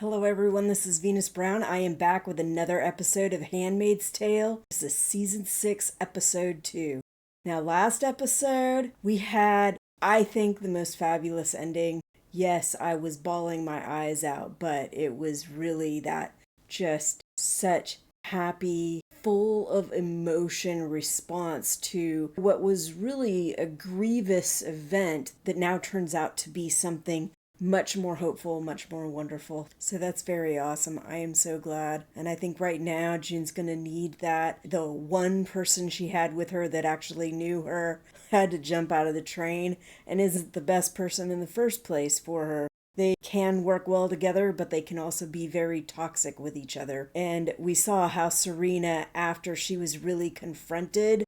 Hello everyone, this is Venus Brown. I am back with another episode of Handmaid's Tale. This is Season 6, Episode 2. Now, last episode, we had, I think, the most fabulous ending. Yes, I was bawling my eyes out, but it was really that just such happy, full of emotion response to what was really a grievous event that now turns out to be something much more hopeful, much more wonderful. So that's very awesome. I am so glad. And I think right now June's going to need that. The one person she had with her that actually knew her had to jump out of the train and isn't the best person in the first place for her. They can work well together, but they can also be very toxic with each other. And we saw how Serena, after she was really confronted,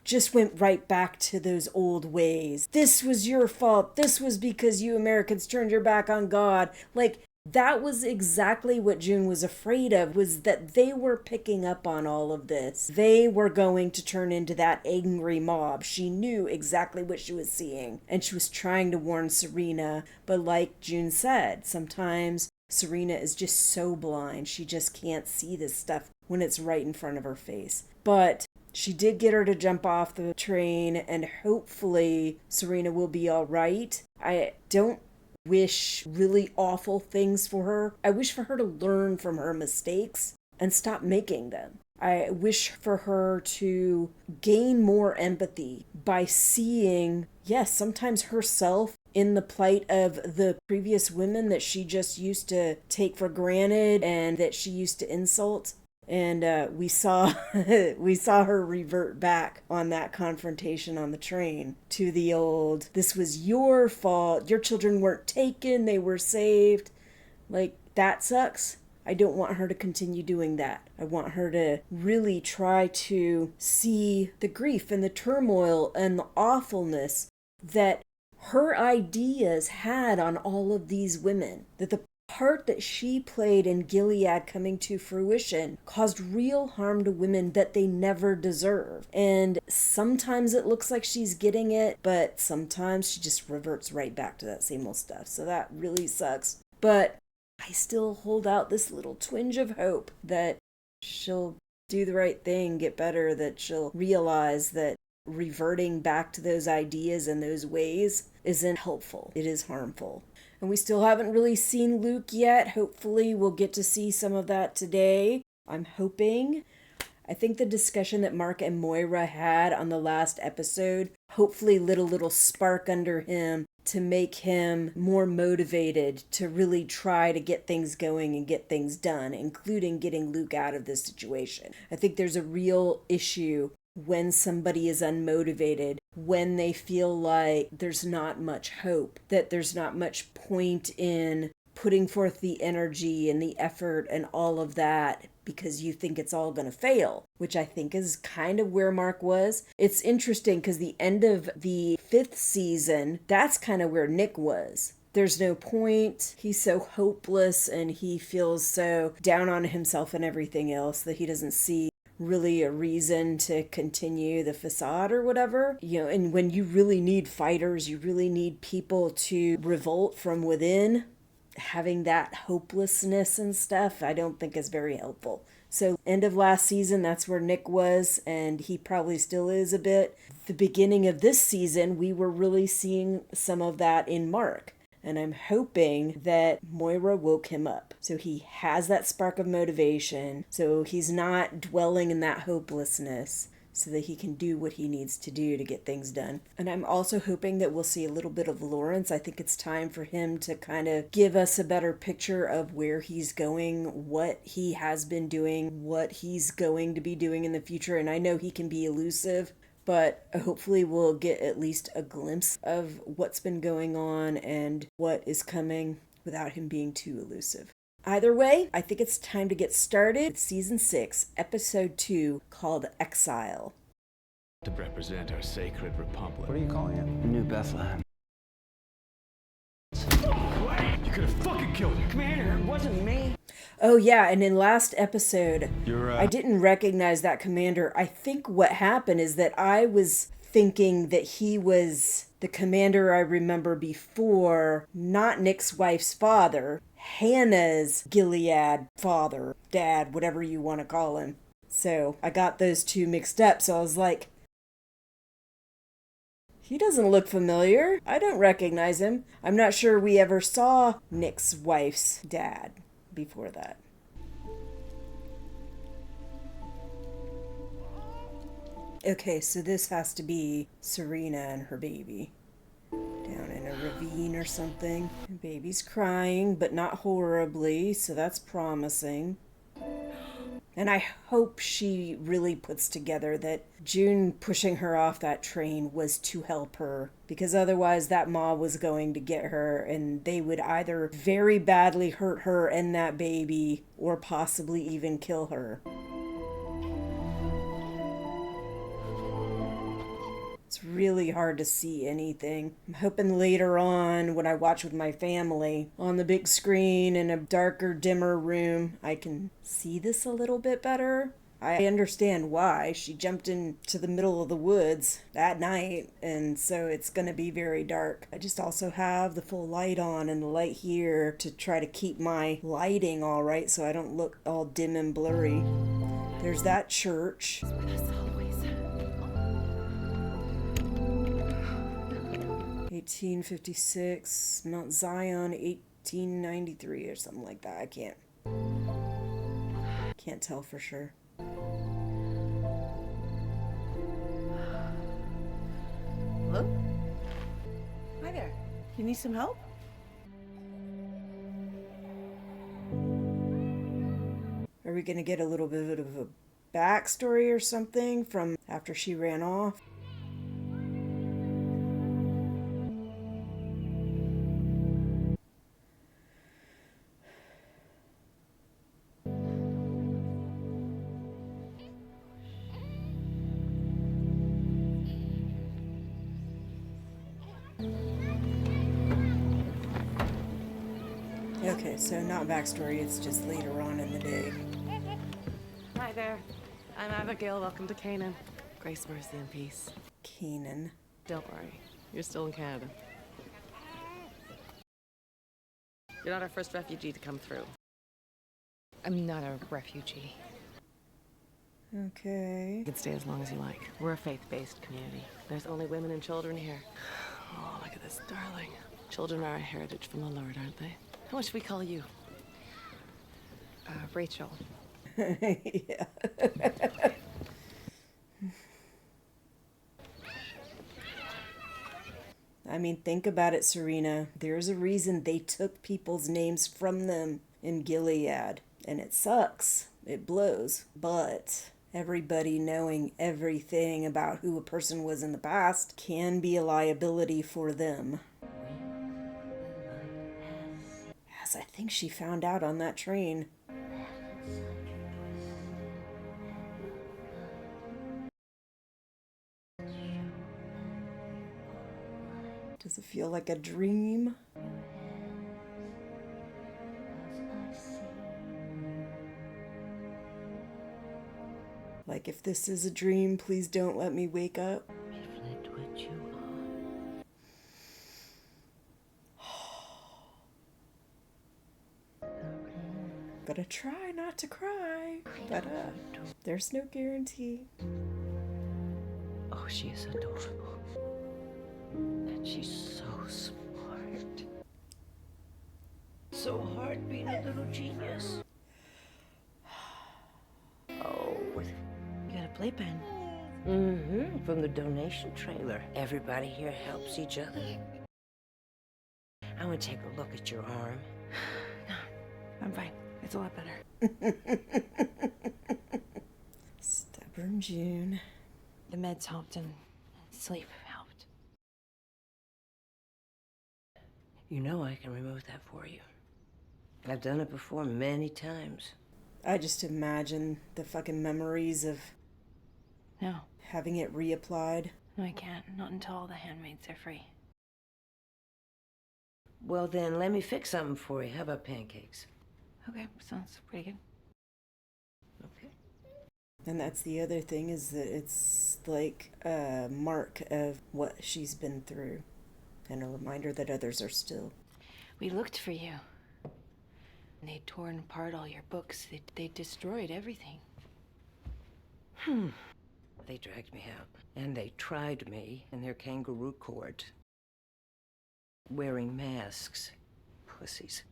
just went right back to those old ways. This was your fault. This was because you Americans turned your back on God. Like, that was exactly what June was afraid of, was that they were picking up on all of this. They were going to turn into that angry mob. She knew exactly what she was seeing, and she was trying to warn Serena. But like June said, sometimes Serena is just so blind. She just can't see this stuff when it's right in front of her face. But she did get her to jump off the train, and hopefully Serena will be all right. I don't wish really awful things for her. I wish for her to learn from her mistakes and stop making them. I wish for her to gain more empathy by seeing, yes, sometimes herself in the plight of the previous women that she just used to take for granted and that she used to insult. And we saw her revert back on that confrontation on the train to the old, this was your fault, your children weren't taken, they were saved. Like, that sucks. I don't want her to continue doing that. I want her to really try to see the grief and the turmoil and the awfulness that her ideas had on all of these women. That the part that she played in Gilead coming to fruition caused real harm to women that they never deserved. And sometimes it looks like she's getting it, but sometimes she just reverts right back to that same old stuff. So that really sucks. But I still hold out this little twinge of hope that she'll do the right thing, get better, that she'll realize that reverting back to those ideas and those ways isn't helpful. It is harmful. And we still haven't really seen Luke yet. Hopefully we'll get to see some of that today. I'm hoping. I think the discussion that Mark and Moira had on the last episode hopefully lit a little spark under him to make him more motivated to really try to get things going and get things done, including getting Luke out of this situation. I think there's a real issue when somebody is unmotivated, when they feel like there's not much hope, that there's not much point in putting forth the energy and the effort and all of that because you think it's all going to fail, which I think is kind of where Mark was. It's interesting because the end of the 5th season, that's kind of where Nick was. There's no point. He's so hopeless and he feels so down on himself and everything else that he doesn't see really a reason to continue the facade or whatever. You know, and when you really need fighters, you really need people to revolt from within, having that hopelessness and stuff, I don't think is very helpful. So end of last season, that's where Nick was, and he probably still is a bit. The beginning of this season, we were really seeing some of that in Mark. And I'm hoping that Moira woke him up. So he has that spark of motivation. So he's not dwelling in that hopelessness. So that he can do what he needs to do to get things done. And I'm also hoping that we'll see a little bit of Lawrence. I think it's time for him to kind of give us a better picture of where he's going, what he has been doing, what he's going to be doing in the future. And I know he can be elusive, but hopefully we'll get at least a glimpse of what's been going on and what is coming without him being too elusive. Either way, I think it's time to get started with Season 6, Episode 2, called Exile. To represent our sacred republic. What are you calling it? New Bethlehem. You could have fucking killed him. Commander, it wasn't me. Oh yeah, and in last episode, I didn't recognize that commander. I think what happened is that I was thinking that he was the commander I remember before, not Nick's wife's father, Hannah's Gilead father, dad, whatever you want to call him. So I got those two mixed up. So I was like, he doesn't look familiar. I don't recognize him. I'm not sure we ever saw Nick's wife's dad before that. Okay, so this has to be Serena and her baby. Down in a ravine or something. The baby's crying, but not horribly, so that's promising. And I hope she really puts together that June pushing her off that train was to help her, because otherwise that mob was going to get her and they would either very badly hurt her and that baby or possibly even kill her. It's really hard to see anything. I'm hoping later on, when I watch with my family on the big screen in a darker, dimmer room, I can see this a little bit better. I understand why. She jumped into the middle of the woods at night, and so it's going to be very dark. I just also have the full light on and the light here to try to keep my lighting all right so I don't look all dim and blurry. There's that church. 1856, Mount Zion, 1893 or something like that. I can't tell for sure. Hello? Hi there. You need some help? Are we gonna get a little bit of a backstory or something from after she ran off? Okay, so not backstory, it's just later on in the day. Hi there. I'm Abigail. Welcome to Canaan. Grace, mercy, and peace. Canaan. Don't worry. You're still in Canada. You're not our first refugee to come through. I'm not a refugee. Okay. You can stay as long as you like. We're a faith-based community. There's only women and children here. Oh, look at this, darling. Children are a heritage from the Lord, aren't they? What should we call you? Rachel. Yeah. I mean, think about it, Serena. There's a reason they took people's names from them in Gilead. And it sucks. It blows. But everybody knowing everything about who a person was in the past can be a liability for them. As I think she found out on that train. Does it feel like a dream? Like, if this is a dream, please don't let me wake up. Gotta try not to cry, but there's no guarantee. Oh, she is adorable. And she's so smart. So hard being a little genius. Oh, you got a playpen? Mm-hmm, from the donation trailer. Everybody here helps each other. I want to take a look at your arm. No, I'm fine. It's a lot better. Stubborn June. The meds helped and sleep helped. You know I can remove that for you. I've done it before many times. I just imagine the fucking memories of No. having it reapplied. No, I can't. Not until all the handmaids are free. Well then, let me fix something for you. How about pancakes? Okay, sounds pretty good. Okay. And that's the other thing, is that it's like a mark of what she's been through. And a reminder that others are still. We looked for you. They torn apart all your books. They destroyed everything. They dragged me out, and they tried me in their kangaroo court. Wearing masks. Pussies.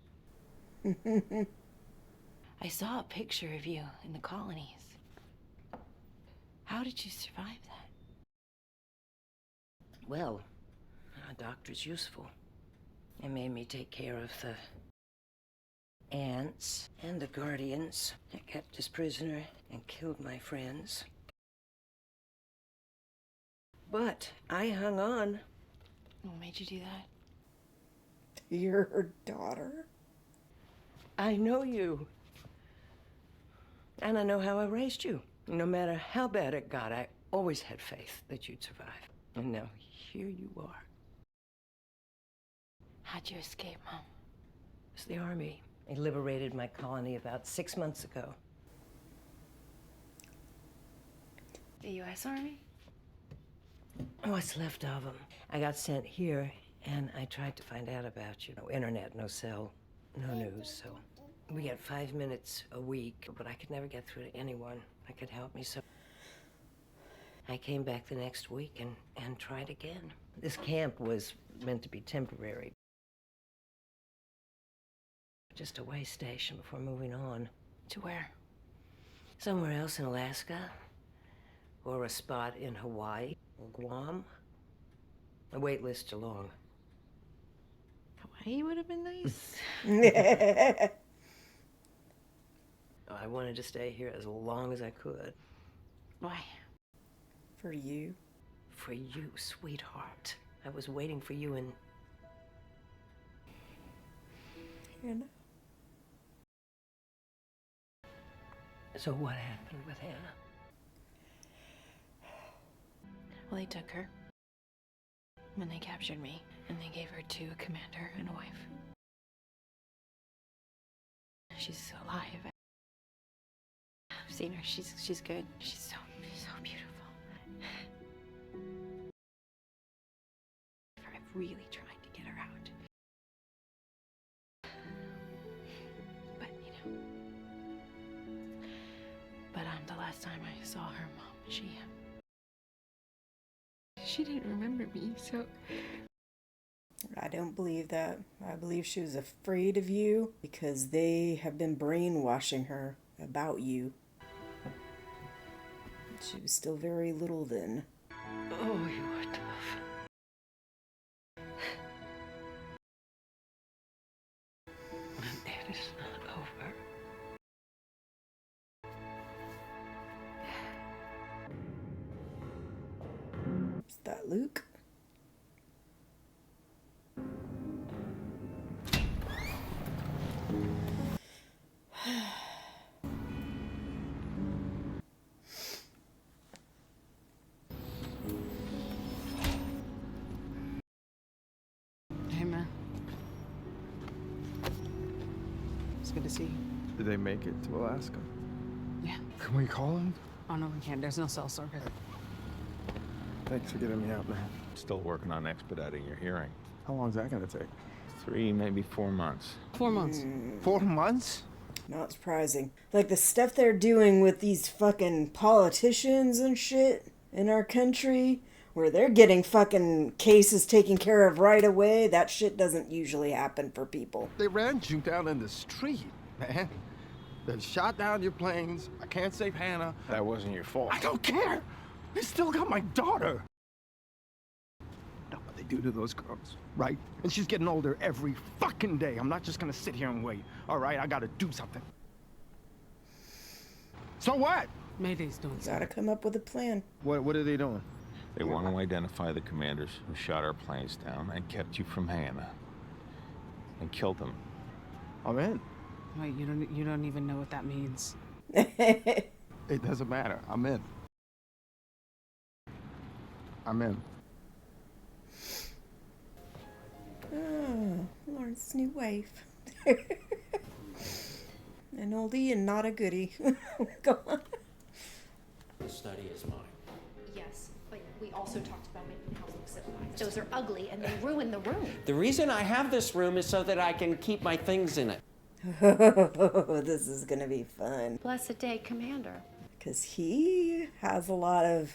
I saw a picture of you in the colonies. How did you survive that? Well, a doctor's useful. It made me take care of the ants and the guardians. I kept us prisoner and killed my friends. But I hung on. What made you do that? You're her daughter? I know you. And I know how I raised you. No matter how bad it got, I always had faith that you'd survive. And now here you are. How'd you escape, Mom? It's the army. They liberated my colony about 6 months ago. The U.S. Army? What's left of them. I got sent here, and I tried to find out about you. No internet, no cell, no news, so we get 5 minutes a week, but I could never get through to anyone that could help me, so I came back the next week and tried again. This camp was meant to be temporary. Just a way station before moving on. To where? Somewhere else in Alaska, or a spot in Hawaii, or Guam. The wait lists are long. Hawaii would have been nice. I wanted to stay here as long as I could. Why? For you. For you, sweetheart. I was waiting for you in... Hannah. So what happened with Hannah? Well, they took her when they captured me, and they gave her to a commander and a wife. She's alive. I've seen her. She's good. She's so beautiful. I've really tried to get her out. But, the last time I saw her, Mom, she didn't remember me, so... I don't believe that. I believe she was afraid of you because they have been brainwashing her about you. She was still very little then. Oh, you were tough. It is not over. Is that Luke? Hey, man. It's good to see you. Did they make it to Alaska? Yeah. Can we call them? Oh, no, we can't. There's no cell service. Thanks for getting me out, man. Still working on expediting your hearing. How long's that gonna take? 3, maybe 4 months. 4 months. 4 months? Not surprising. Like the stuff they're doing with these fucking politicians and shit in our country, where they're getting fucking cases taken care of right away, that shit doesn't usually happen for people. They ran you down in the street, man. They shot down your planes. I can't save Hannah. That wasn't your fault. I don't care. They still got my daughter. Know what they do to those girls, right? And she's getting older every fucking day. I'm not just gonna sit here and wait. All right, I gotta do something. So what? Mayday's doing something. Gotta come up with a plan. What are they doing? They want to identify the commanders who shot our planes down and kept you from Hannah. And killed them. I'm in. Wait, you don't even know what that means. It doesn't matter. I'm in. I'm in. Oh, Lawrence's new wife. An oldie and not a goodie. Go on. The study is mine. Yes, but we also talked about making the house look civilized. Those are ugly and they ruin the room. The reason I have this room is so that I can keep my things in it. This is gonna be fun. Blessed day, Commander. Because he has a lot of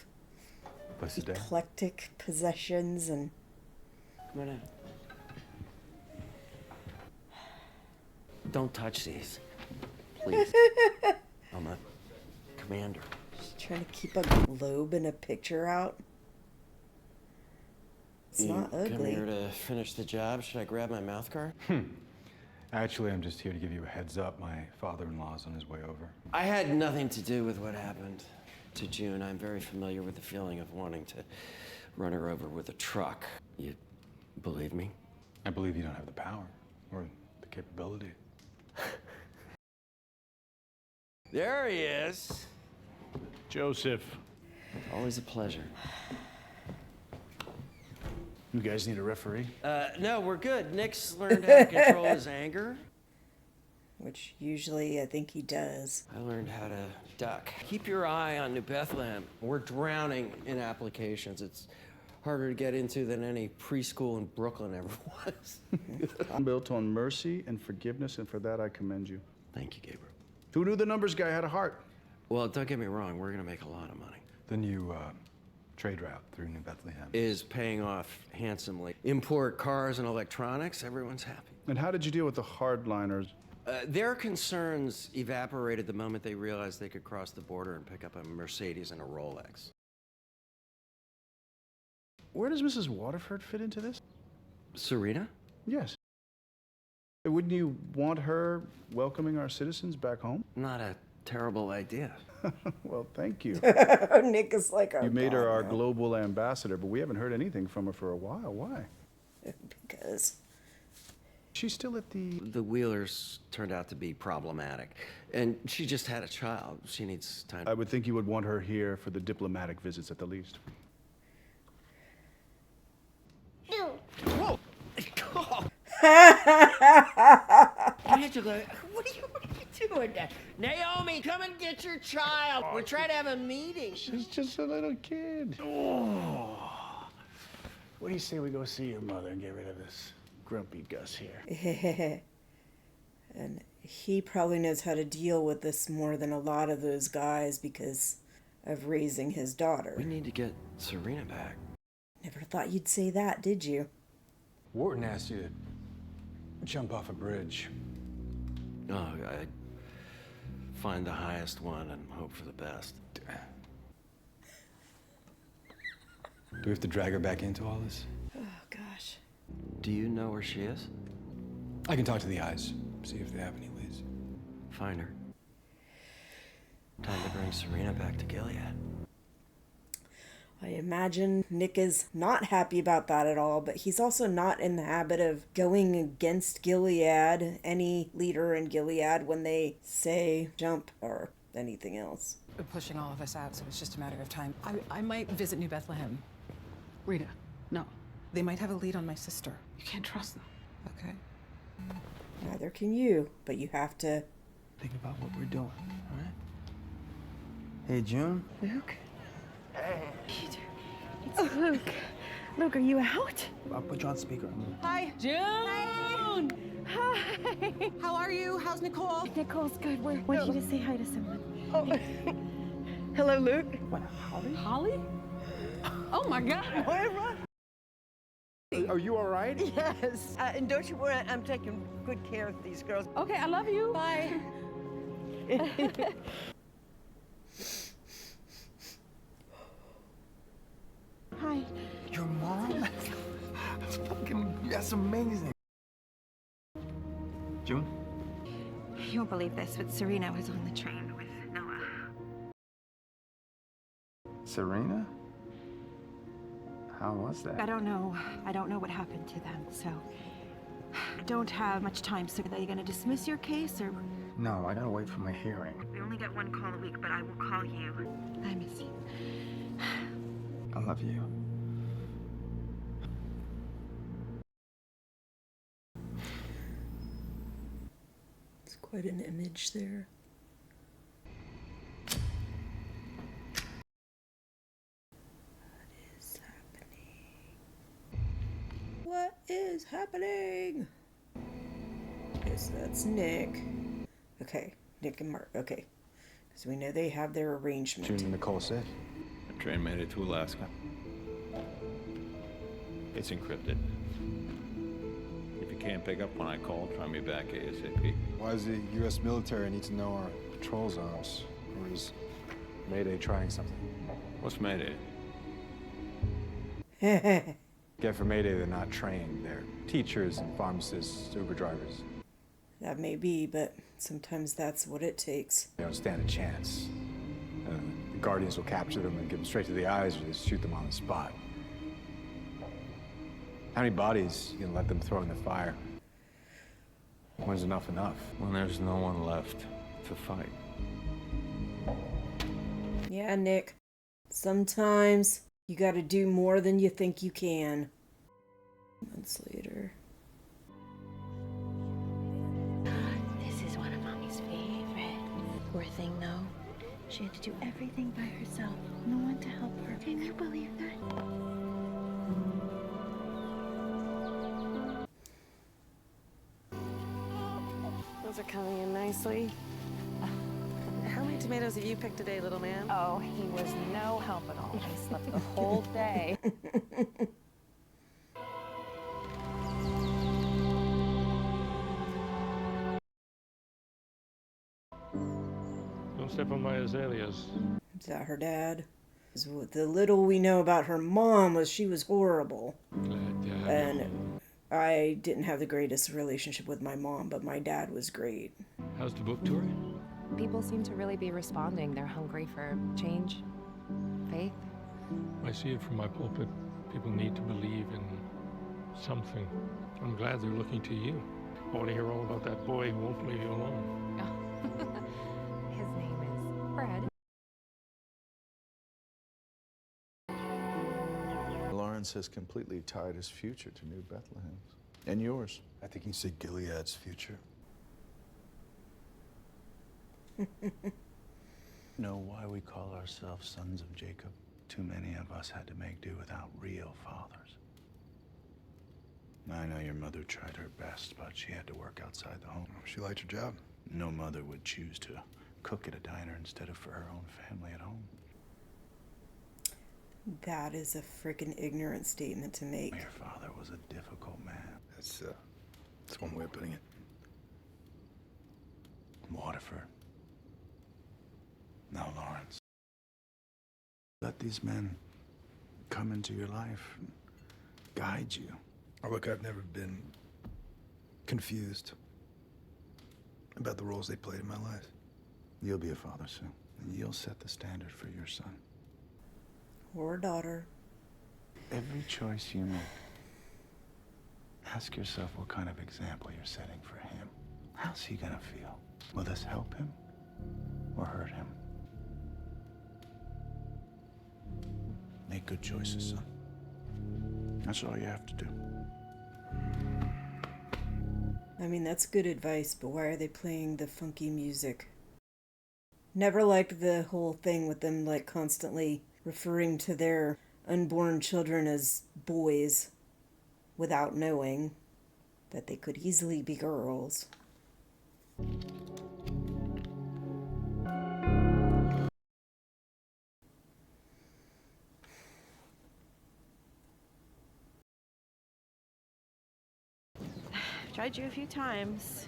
Blessed day. eclectic possessions and... Come on in. Don't touch these. Please. I'm a commander. Just trying to keep a globe and a picture out. It's not Come ugly. here to finish the job. Should I grab my mouth guard? Actually, I'm just here to give you a heads up. My father-in-law's on his way over. I had nothing to do with what happened to June. I'm very familiar with the feeling of wanting to run her over with a truck. You believe me? I believe you don't have the power or the capability. There he is. Joseph, Always a pleasure. you guys need a referee? No, we're good. Nick's learned how to control his anger. Which usually I think he does. I learned how to duck. Keep your eye on New Bethlehem. We're drowning in applications. It's harder to get into than any preschool in Brooklyn ever was. I'm built on mercy and forgiveness, and for that I commend you. Thank you, Gabriel. Who knew the numbers guy had a heart? Well, don't get me wrong. We're going to make a lot of money. The new trade route through New Bethlehem Is paying off handsomely. Import cars and electronics. Everyone's happy. And how did you deal with the hardliners? Their concerns evaporated the moment they realized they could cross the border and pick up a Mercedes and a Rolex. Where does Mrs. Waterford fit into this? Serena? Yes. Wouldn't you want her welcoming our citizens back home? Not a terrible idea. Well, thank you. Nick is like, oh, You made her God, our no. global ambassador, but we haven't heard anything from her for a while. Why? Because She's still at the... The Wheelers turned out to be problematic. And she just had a child. She needs time. I would think you would want her here for the diplomatic visits at the least. Whoa! Angela, what are you doing? Naomi, come and get your child. We're trying to have a meeting. She's just a little kid. Oh. What do you say we go see your mother and get rid of this grumpy Gus here? and he probably knows how to deal with this more than a lot of those guys because of raising his daughter. We need to get Serena back. Never thought you'd say that, did you? Wharton asked you to jump off a bridge. Oh, I find the highest one and hope for the best. Do we have to drag her back into all this? Oh, gosh. Do you know where she is? I can talk to the eyes, see if they have any leads. Find her. Time to bring Serena back to Gilead. I imagine Nick is not happy about that at all, but he's also not in the habit of going against Gilead, any leader in Gilead, when they say jump or anything else. They're pushing all of us out, so it's just a matter of time. I might visit New Bethlehem. Rita, no. They might have a lead on my sister. You can't trust them. Okay. Neither can you, but you have to... Think about what we're doing, all right? Hey, June? Luke? Peter. It's Luke. Luke, are you out? I'll put you on speaker. Hi, June! Hi. How are you? How's Nicole? Nicole's good. We're want you to say hi to someone. Hello, Luke. What, Holly? Holly? Oh my God! Are you all right? Yes. And don't you worry, I'm taking good care of these girls. Okay, I love you. Bye. Hi. Your mom? That's amazing. June? You won't believe this, but Serena was on the train with Noah. Serena? How was that? I don't know. I don't know what happened to them, so I don't have much time. So are they going to dismiss your case, or? No, I gotta wait for my hearing. We only get one call a week, but I will call you. I miss you. I love you. It's quite an image there. What is happening? Okay, so that's Nick. Okay, Nick and Mark. Okay. Because we know they have their arrangement. June and Nicole said. The train made it to Alaska. It's encrypted. If you can't pick up when I call, try me back ASAP. Why does the U.S. military need to know our patrol zones? Or is Mayday trying something? What's Mayday? Get for Mayday, they're not trained. They're teachers and pharmacists, Uber drivers. That may be, but sometimes that's what it takes. They don't stand a chance. The Guardians will capture them and give them straight to the eyes, or just shoot them on the spot. How many bodies you gonna let them throw in the fire? When's enough? When there's no one left to fight. Yeah, Nick. Sometimes you gotta do more than you think you can. Months later. This is one of Mommy's favorites. Poor thing, though. She had to do everything by herself. No one to help her. Can you believe that? Those are coming in nicely. How many tomatoes have you picked today, little man? Oh, he was no help at all. He slept the whole day. Don't step on my azaleas. Is that her dad? The little we know about her mom was she was horrible. Glad to have you And home. I didn't have the greatest relationship with my mom, but my dad was great. How's the book tour? People seem to really be responding. They're hungry for change, faith. I see it from my pulpit. People need to believe in something. I'm glad they're looking to you. I want to hear all about that boy who won't leave you alone. His name is Fred. Lawrence has completely tied his future to New Bethlehem. And yours. I think you said Gilead's future. Know why we call ourselves sons of Jacob? Too many of us had to make do without real fathers. I know your mother tried her best, but she had to work outside the home. She liked her job. No mother would choose to cook at a diner instead of for her own family at home. That is a freaking ignorant statement to make. Your father was a difficult man. That's one way of putting it. Waterford. Now Lawrence. Let these men come into your life and guide you. Oh, look, I've never been confused about the roles they played in my life. You'll be a father soon, and you'll set the standard for your son. Or daughter. Every choice you make, ask yourself what kind of example you're setting for him. How's he gonna feel? Will this help him or hurt him? Make good choices, son. That's all you have to do. I mean, that's good advice, but why are they playing the funky music? Never liked the whole thing with them, like, constantly referring to their unborn children as boys without knowing that they could easily be girls. Tried you a few times.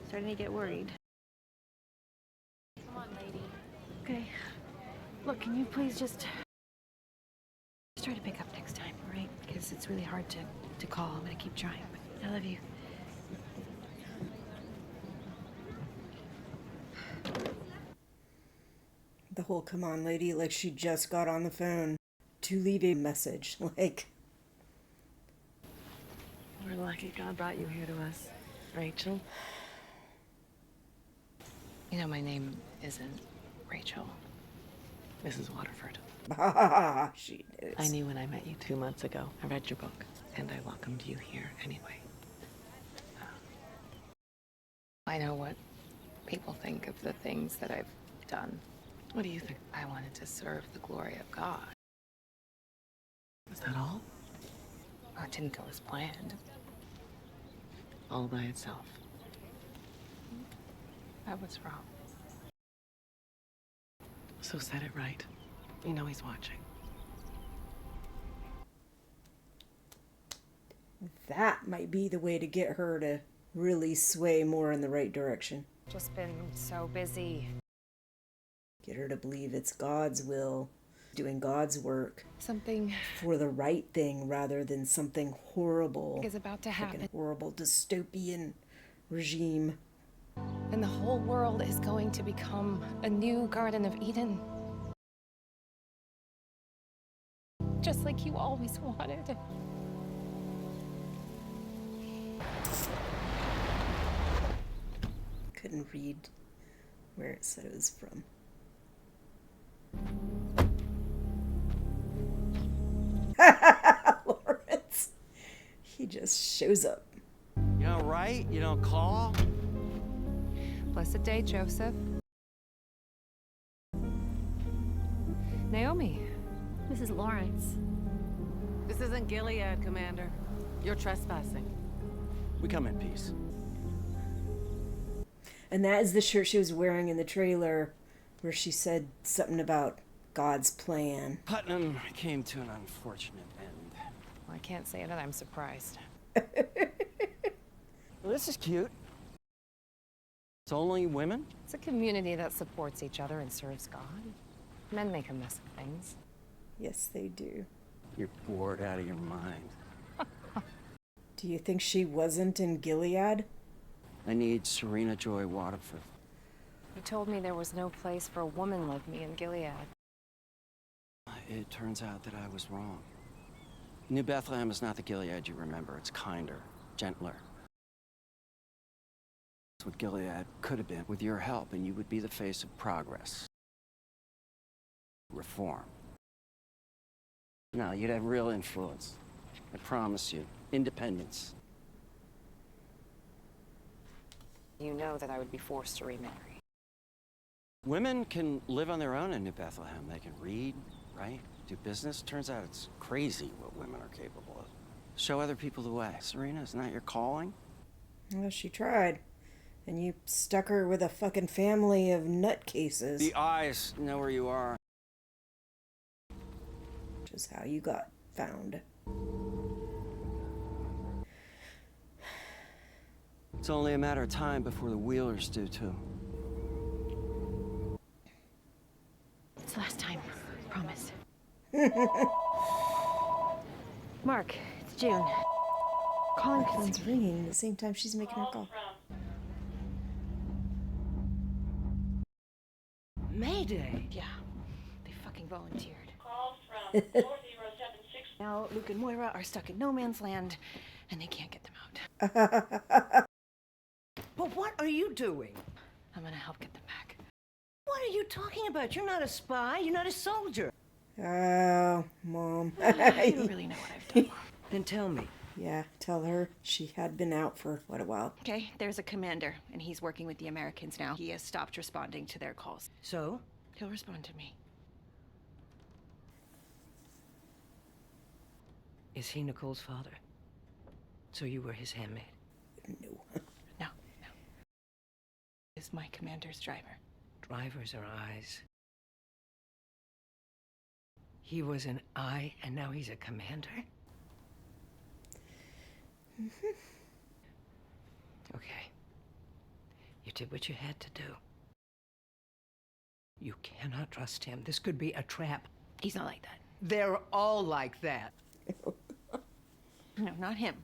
Starting to get worried. Come on, lady. Okay. Look, can you please just try to pick up next time, all right? Because it's really hard to call. I'm gonna keep trying, but I love you. The whole come on lady, like she just got on the phone to leave a message. Like, We're lucky God brought you here to us, Rachel. You know, my name isn't Rachel. Mrs. Waterford. She is. I knew when I met you 2 months ago. I read your book, and I welcomed you here anyway. I know what people think of the things that I've done. What do you think? I wanted to serve the glory of God. Is that all? Well, it didn't go as planned. All by itself. I was wrong. So set it right. You know he's watching. That might be the way to get her to really sway more in the right direction. Just been so busy. Get her to believe it's God's will, doing God's work. Something for the right thing rather than something horrible is about to happen. Like a horrible dystopian regime. And the whole world is going to become a new Garden of Eden. Just like you always wanted. Couldn't read where it said it was from. Lawrence. He just shows up. You don't write? You don't call? Blessed day, Joseph. Naomi. Mrs. Lawrence. This isn't Gilead, Commander. You're trespassing. We come in peace. And that is the shirt she was wearing in the trailer where she said something about God's plan. Putnam came to an unfortunate end. Well, I can't say that I'm surprised. Well, this is cute. It's only women? It's a community that supports each other and serves God. Men make a mess of things. Yes, they do. You're bored out of your mind. Do you think she wasn't in Gilead? I need Serena Joy Waterford. You told me there was no place for a woman like me in Gilead. It turns out that I was wrong. New Bethlehem is not the Gilead you remember. It's kinder, gentler. It's what Gilead could have been with your help, and you would be the face of progress. Reform. No, you'd have real influence. I promise you. Independence. You know that I would be forced to remarry. Women can live on their own in New Bethlehem. They can read, write, do business. Turns out it's crazy what women are capable of. Show other people the way. Serena, isn't that your calling? Well, she tried. And you stuck her with a fucking family of nutcases. The eyes know where you are. Which is how you got found. It's only a matter of time before the Wheelers do, too. It's last time. Promise. Mark, it's June. Calling her phone's ringing at the same time she's making her call. Mayday? Yeah. They fucking volunteered. Call from 4076. Now, Luke and Moira are stuck in no man's land, and they can't get them out. But what are you doing? I'm gonna help get them back. What are you talking about? You're not a spy. You're not a soldier. Oh, Mom. You don't really know what I've done, Mom. Then tell me. Yeah, tell her she had been out for quite a while. Okay, there's a commander, and he's working with the Americans now. He has stopped responding to their calls. So? He'll respond to me. Is he Nicole's father? So you were his handmaid? No. No. Is my commander's driver. Drivers are eyes. He was an eye, and now he's a commander? Mm-hmm. Okay. You did what you had to do. You cannot trust him. This could be a trap. He's not like that. They're all like that. No, not him.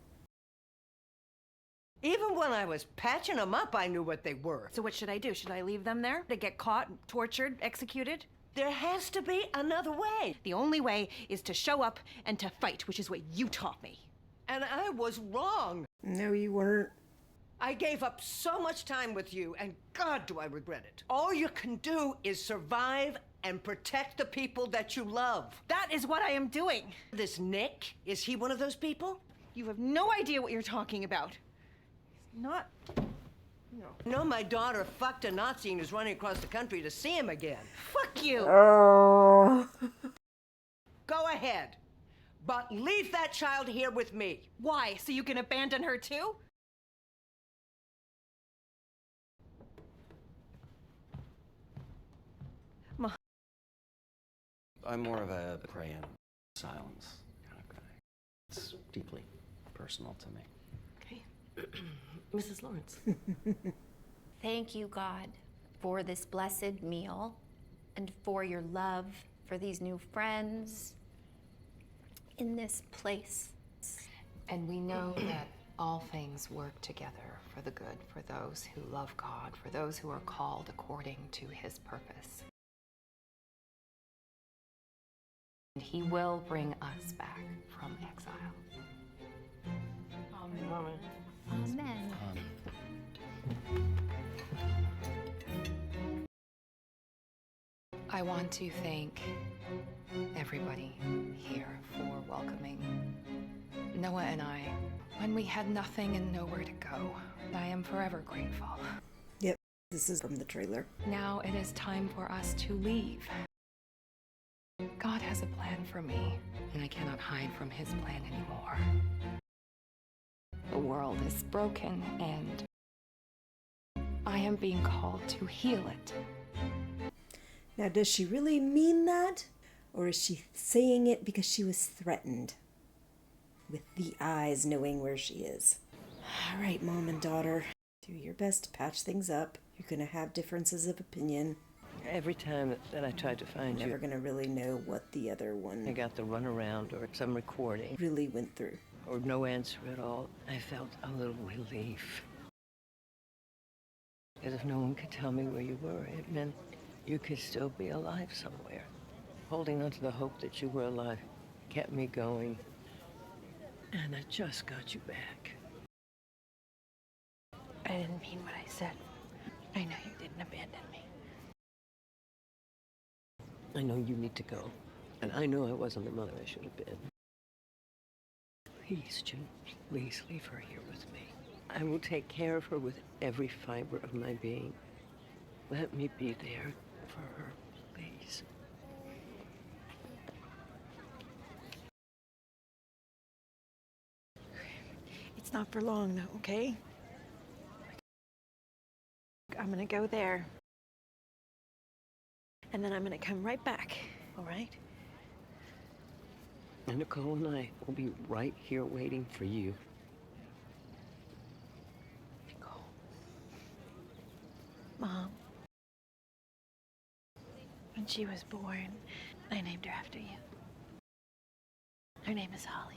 Even when I was patching them up, I knew what they were. So what should I do? Should I leave them there to get caught, tortured, executed? There has to be another way. The only way is to show up and to fight, which is what you taught me. And I was wrong. No, you weren't. I gave up so much time with you, and God, do I regret it. All you can do is survive and protect the people that you love. That is what I am doing. This Nick, is he one of those people? You have no idea what you're talking about. He's not... No, my daughter fucked a Nazi and is running across the country to see him again. Fuck you! Oh. Go ahead. But leave that child here with me. Why? So you can abandon her too? I'm more of a pray in silence kind of guy. It's deeply personal to me. Okay. Mrs. Lawrence. Thank you, God, for this blessed meal and for your love for these new friends in this place. And we know that all things work together for the good, for those who love God, for those who are called according to his purpose. And he will bring us back from exile. Amen. Amen. I want to thank everybody here for welcoming Noah and I when we had nothing and nowhere to go. I am forever grateful. Yep, this is from the trailer. Now it is time for us to leave. God has a plan for me, and I cannot hide from his plan anymore. The world is broken, and I am being called to heal it. Now, does she really mean that? Or is she saying it because she was threatened? With the eyes knowing where she is. All right, mom and daughter. Do your best to patch things up. You're going to have differences of opinion. Every time that I tried to find Never you, going to really know what the other one I got the runaround or some recording. really went through. Or no answer at all. I felt a little relief. Because if no one could tell me where you were, it meant you could still be alive somewhere. Holding on to the hope that you were alive kept me going. And I just got you back. I didn't mean what I said. I know you didn't abandon me. I know you need to go. And I know I wasn't the mother I should have been. Please, Jim, please leave her here with me. I will take care of her with every fiber of my being. Let me be there for her, please. It's not for long, though, okay? I'm gonna go there. And then I'm gonna come right back, all right? And Nicole and I will be right here waiting for you. Nicole. Mom. When she was born, I named her after you. Her name is Holly.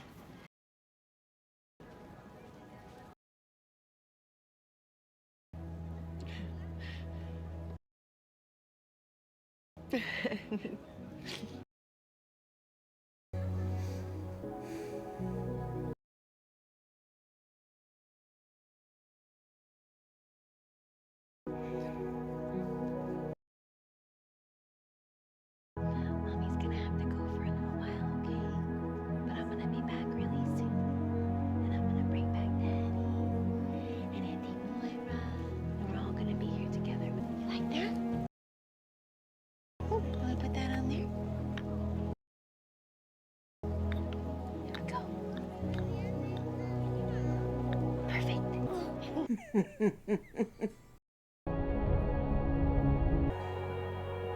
Mommy's gonna have to go for a little while, okay? But I'm gonna be back really soon. And I'm gonna bring back Daddy and Auntie Moira. And we're all gonna be here together. You like that? Oh, wanna put that on there? There we go. Perfect.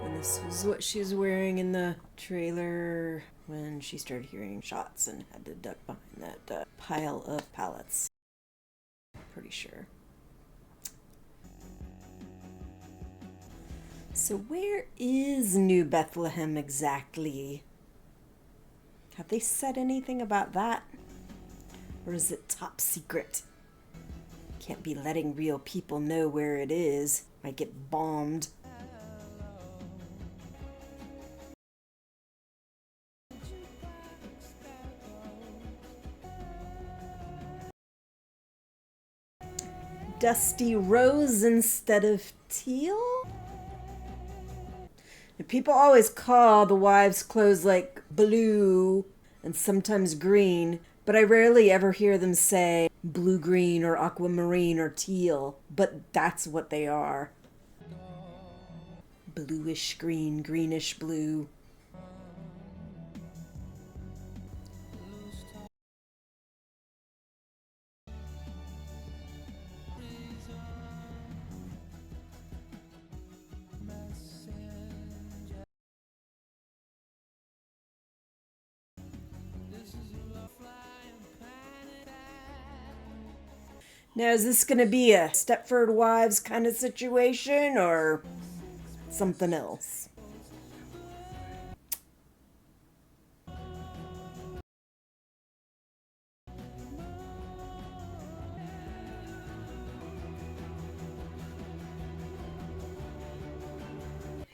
And this was what she was wearing in the trailer when she started hearing shots and had to duck behind that pile of pallets. Pretty sure. So where is New Bethlehem exactly? Have they said anything about that? Or is it top secret? Can't be letting real people know where it is. Might get bombed. Dusty rose instead of teal? And people always call the wives' clothes like blue and sometimes green, but I rarely ever hear them say blue-green or aquamarine or teal, but that's what they are. Bluish green, greenish blue. Now, is this going to be a Stepford Wives kind of situation or something else?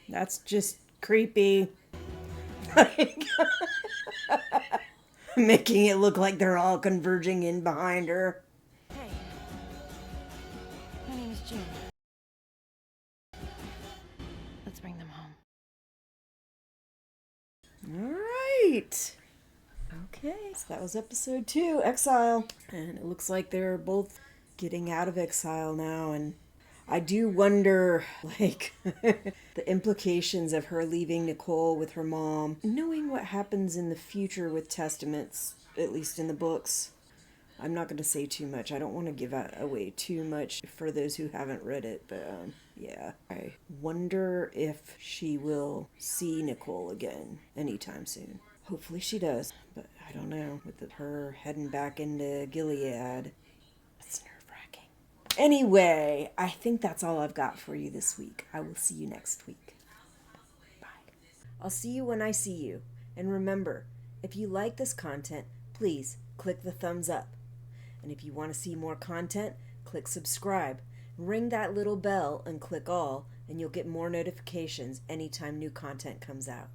That's just creepy. Making it look like they're all converging in behind her. Hey, my name is June. Let's bring them home. All right. Okay, so that was episode 2, Exile. And it looks like they're both getting out of exile now. And I do wonder, like, the implications of her leaving Nicole with her mom. Knowing what happens in the future with Testaments, at least in the books. I'm not going to say too much. I don't want to give away too much for those who haven't read it, but yeah. I wonder if she will see Nicole again anytime soon. Hopefully she does, but I don't know. With her heading back into Gilead, it's nerve-wracking. Anyway, I think that's all I've got for you this week. I will see you next week. Bye. I'll see you when I see you. And remember, if you like this content, please click the thumbs up. And if you want to see more content, click subscribe. Ring that little bell and click all, and you'll get more notifications anytime new content comes out.